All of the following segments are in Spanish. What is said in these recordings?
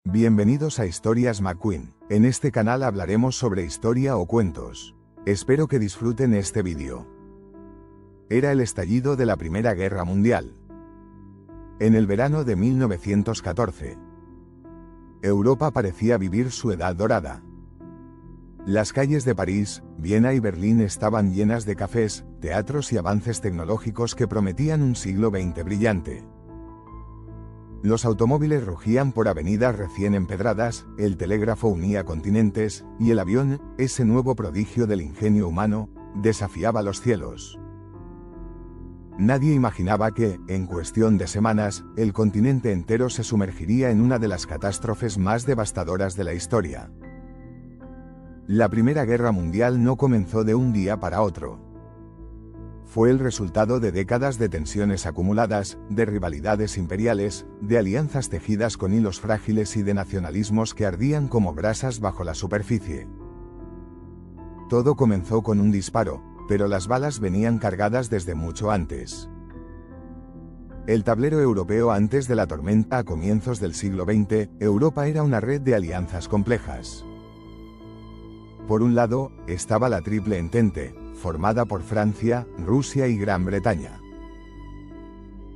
Bienvenidos a Historias McQueen. En este canal hablaremos sobre historia o cuentos. Espero que disfruten este vídeo. Era el estallido de la Primera Guerra Mundial. En el verano de 1914. Europa parecía vivir su edad dorada. Las calles de París, Viena y Berlín estaban llenas de cafés, teatros y avances tecnológicos que prometían un siglo XX brillante. Los automóviles rugían por avenidas recién empedradas, el telégrafo unía continentes, y el avión, ese nuevo prodigio del ingenio humano, desafiaba los cielos. Nadie imaginaba que, en cuestión de semanas, el continente entero se sumergiría en una de las catástrofes más devastadoras de la historia. La Primera Guerra Mundial no comenzó de un día para otro. Fue el resultado de décadas de tensiones acumuladas, de rivalidades imperiales, de alianzas tejidas con hilos frágiles y de nacionalismos que ardían como brasas bajo la superficie. Todo comenzó con un disparo, pero las balas venían cargadas desde mucho antes. El tablero europeo antes de la tormenta a comienzos del siglo XX, Europa era una red de alianzas complejas. Por un lado, estaba la Triple Entente, formada por Francia, Rusia y Gran Bretaña.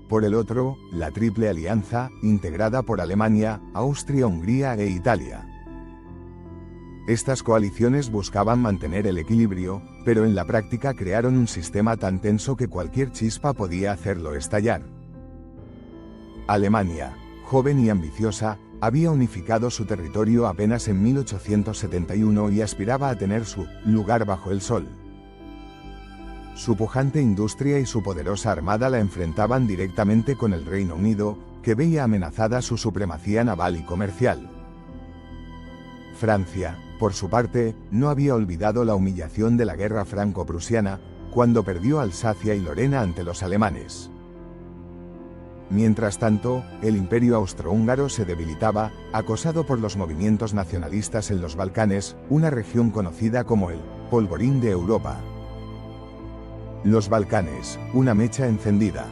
Por el otro, la Triple Alianza, integrada por Alemania, Austria, Hungría e Italia. Estas coaliciones buscaban mantener el equilibrio, pero en la práctica crearon un sistema tan tenso que cualquier chispa podía hacerlo estallar. Alemania, joven y ambiciosa, había unificado su territorio apenas en 1871 y aspiraba a tener su lugar bajo el sol. Su pujante industria y su poderosa armada la enfrentaban directamente con el Reino Unido, que veía amenazada su supremacía naval y comercial. Francia, por su parte, no había olvidado la humillación de la guerra franco-prusiana, cuando perdió Alsacia y Lorena ante los alemanes. Mientras tanto, el Imperio austrohúngaro se debilitaba, acosado por los movimientos nacionalistas en los Balcanes, una región conocida como el polvorín de Europa. Los Balcanes, una mecha encendida.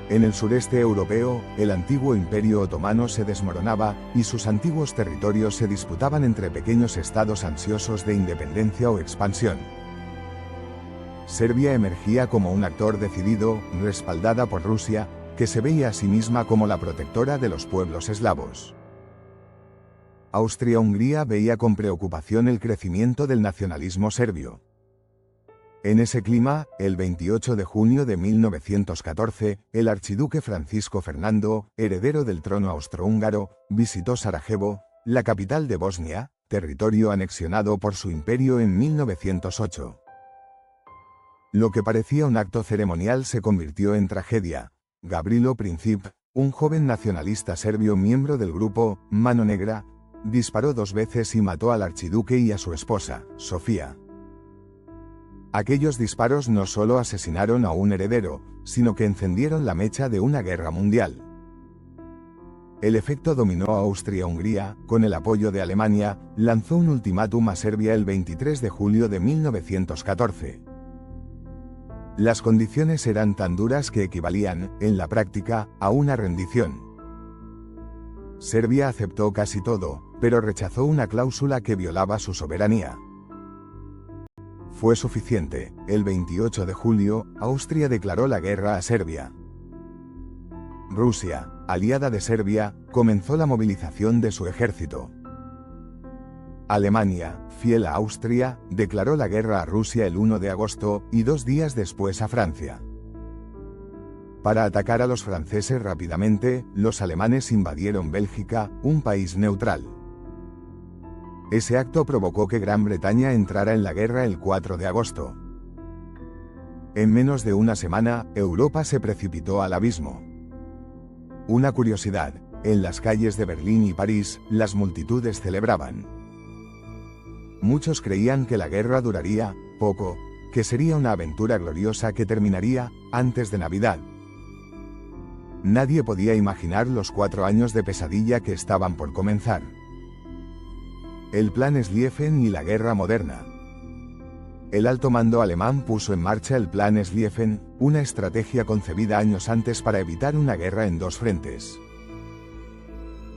En el sureste europeo, el antiguo Imperio otomano se desmoronaba, y sus antiguos territorios se disputaban entre pequeños estados ansiosos de independencia o expansión. Serbia emergía como un actor decidido, respaldada por Rusia, que se veía a sí misma como la protectora de los pueblos eslavos. Austria-Hungría veía con preocupación el crecimiento del nacionalismo serbio. En ese clima, el 28 de junio de 1914, el archiduque Francisco Fernando, heredero del trono austrohúngaro, visitó Sarajevo, la capital de Bosnia, territorio anexionado por su imperio en 1908. Lo que parecía un acto ceremonial se convirtió en tragedia. Gavrilo Princip, un joven nacionalista serbio miembro del grupo Mano Negra, disparó 2 veces y mató al archiduque y a su esposa, Sofía. Aquellos disparos no solo asesinaron a un heredero, sino que encendieron la mecha de una guerra mundial. El efecto dominó a Austria-Hungría, con el apoyo de Alemania, lanzó un ultimátum a Serbia el 23 de julio de 1914. Las condiciones eran tan duras que equivalían, en la práctica, a una rendición. Serbia aceptó casi todo, pero rechazó una cláusula que violaba su soberanía. Fue suficiente. El 28 de julio, Austria declaró la guerra a Serbia. Rusia, aliada de Serbia, comenzó la movilización de su ejército. Alemania, fiel a Austria, declaró la guerra a Rusia el 1 de agosto, y 2 días después a Francia. Para atacar a los franceses rápidamente, los alemanes invadieron Bélgica, un país neutral. Ese acto provocó que Gran Bretaña entrara en la guerra el 4 de agosto. En menos de una semana, Europa se precipitó al abismo. Una curiosidad: en las calles de Berlín y París, las multitudes celebraban. Muchos creían que la guerra duraría poco, que sería una aventura gloriosa que terminaría antes de Navidad. Nadie podía imaginar los 4 años de pesadilla que estaban por comenzar. El Plan Schlieffen y la guerra moderna. El alto mando alemán puso en marcha el Plan Schlieffen, una estrategia concebida años antes para evitar una guerra en 2 frentes.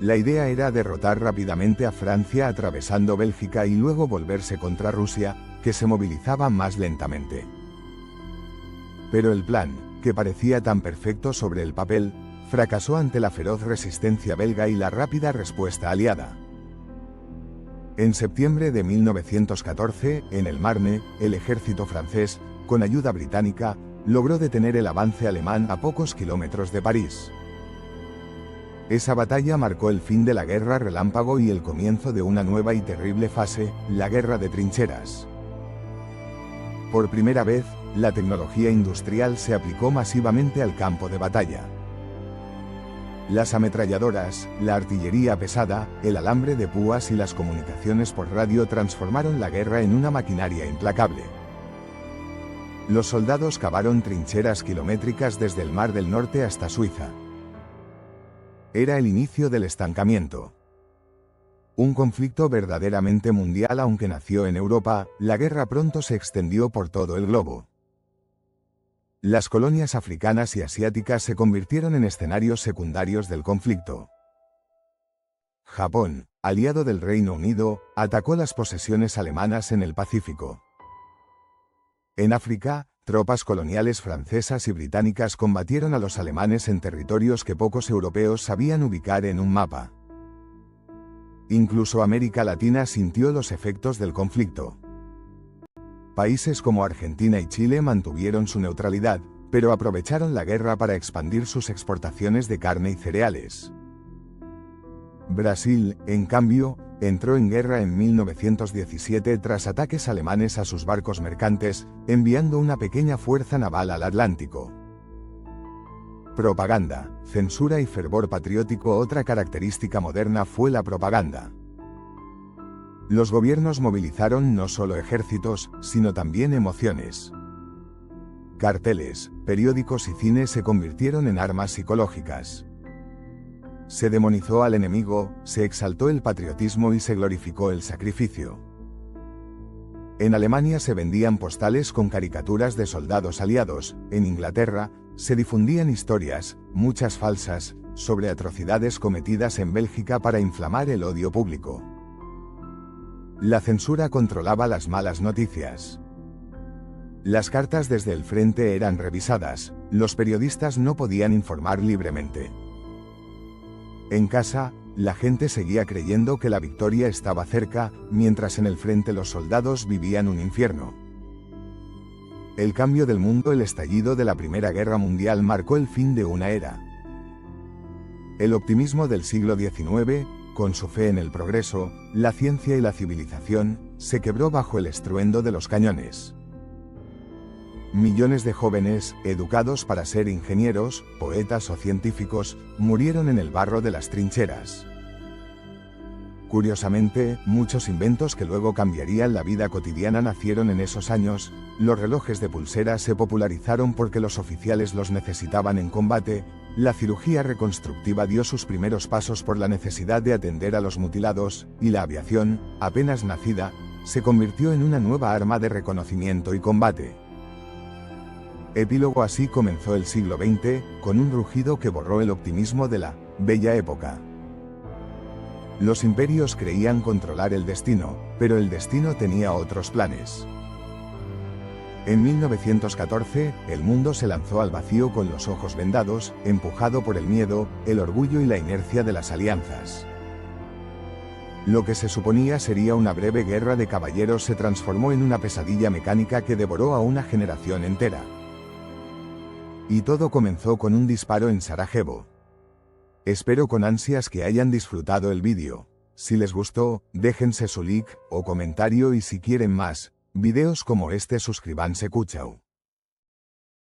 La idea era derrotar rápidamente a Francia atravesando Bélgica y luego volverse contra Rusia, que se movilizaba más lentamente. Pero el plan, que parecía tan perfecto sobre el papel, fracasó ante la feroz resistencia belga y la rápida respuesta aliada. En septiembre de 1914, en el Marne, el ejército francés, con ayuda británica, logró detener el avance alemán a pocos kilómetros de París. Esa batalla marcó el fin de la guerra relámpago y el comienzo de una nueva y terrible fase, la guerra de trincheras. Por primera vez, la tecnología industrial se aplicó masivamente al campo de batalla. Las ametralladoras, la artillería pesada, el alambre de púas y las comunicaciones por radio transformaron la guerra en una maquinaria implacable. Los soldados cavaron trincheras kilométricas desde el Mar del Norte hasta Suiza. Era el inicio del estancamiento. Un conflicto verdaderamente mundial, aunque nació en Europa, la guerra pronto se extendió por todo el globo. Las colonias africanas y asiáticas se convirtieron en escenarios secundarios del conflicto. Japón, aliado del Reino Unido, atacó las posesiones alemanas en el Pacífico. En África, tropas coloniales francesas y británicas combatieron a los alemanes en territorios que pocos europeos sabían ubicar en un mapa. Incluso América Latina sintió los efectos del conflicto. Países como Argentina y Chile mantuvieron su neutralidad, pero aprovecharon la guerra para expandir sus exportaciones de carne y cereales. Brasil, en cambio, entró en guerra en 1917 tras ataques alemanes a sus barcos mercantes, enviando una pequeña fuerza naval al Atlántico. Propaganda, censura y fervor patriótico. Otra característica moderna fue la propaganda. Los gobiernos movilizaron no solo ejércitos, sino también emociones. Carteles, periódicos y cine se convirtieron en armas psicológicas. Se demonizó al enemigo, se exaltó el patriotismo y se glorificó el sacrificio. En Alemania se vendían postales con caricaturas de soldados aliados, en Inglaterra, se difundían historias, muchas falsas, sobre atrocidades cometidas en Bélgica para inflamar el odio público. La censura controlaba las malas noticias. Las cartas desde el frente eran revisadas, los periodistas no podían informar libremente. En casa, la gente seguía creyendo que la victoria estaba cerca, mientras en el frente los soldados vivían un infierno. El cambio del mundo. El estallido de la Primera Guerra Mundial marcó el fin de una era. El optimismo del siglo XIX, con su fe en el progreso, la ciencia y la civilización, se quebró bajo el estruendo de los cañones. Millones de jóvenes, educados para ser ingenieros, poetas o científicos, murieron en el barro de las trincheras. Curiosamente, muchos inventos que luego cambiarían la vida cotidiana nacieron en esos años. Los relojes de pulsera se popularizaron porque los oficiales los necesitaban en combate, la cirugía reconstructiva dio sus primeros pasos por la necesidad de atender a los mutilados, y la aviación, apenas nacida, se convirtió en una nueva arma de reconocimiento y combate. Epílogo. Así comenzó el siglo XX, con un rugido que borró el optimismo de la bella época. Los imperios creían controlar el destino, pero el destino tenía otros planes. En 1914, el mundo se lanzó al vacío con los ojos vendados, empujado por el miedo, el orgullo y la inercia de las alianzas. Lo que se suponía sería una breve guerra de caballeros se transformó en una pesadilla mecánica que devoró a una generación entera. Y todo comenzó con un disparo en Sarajevo. Espero con ansias que hayan disfrutado el vídeo. Si les gustó, déjense su like o comentario y si quieren más videos como este suscríbanse. Cuchao.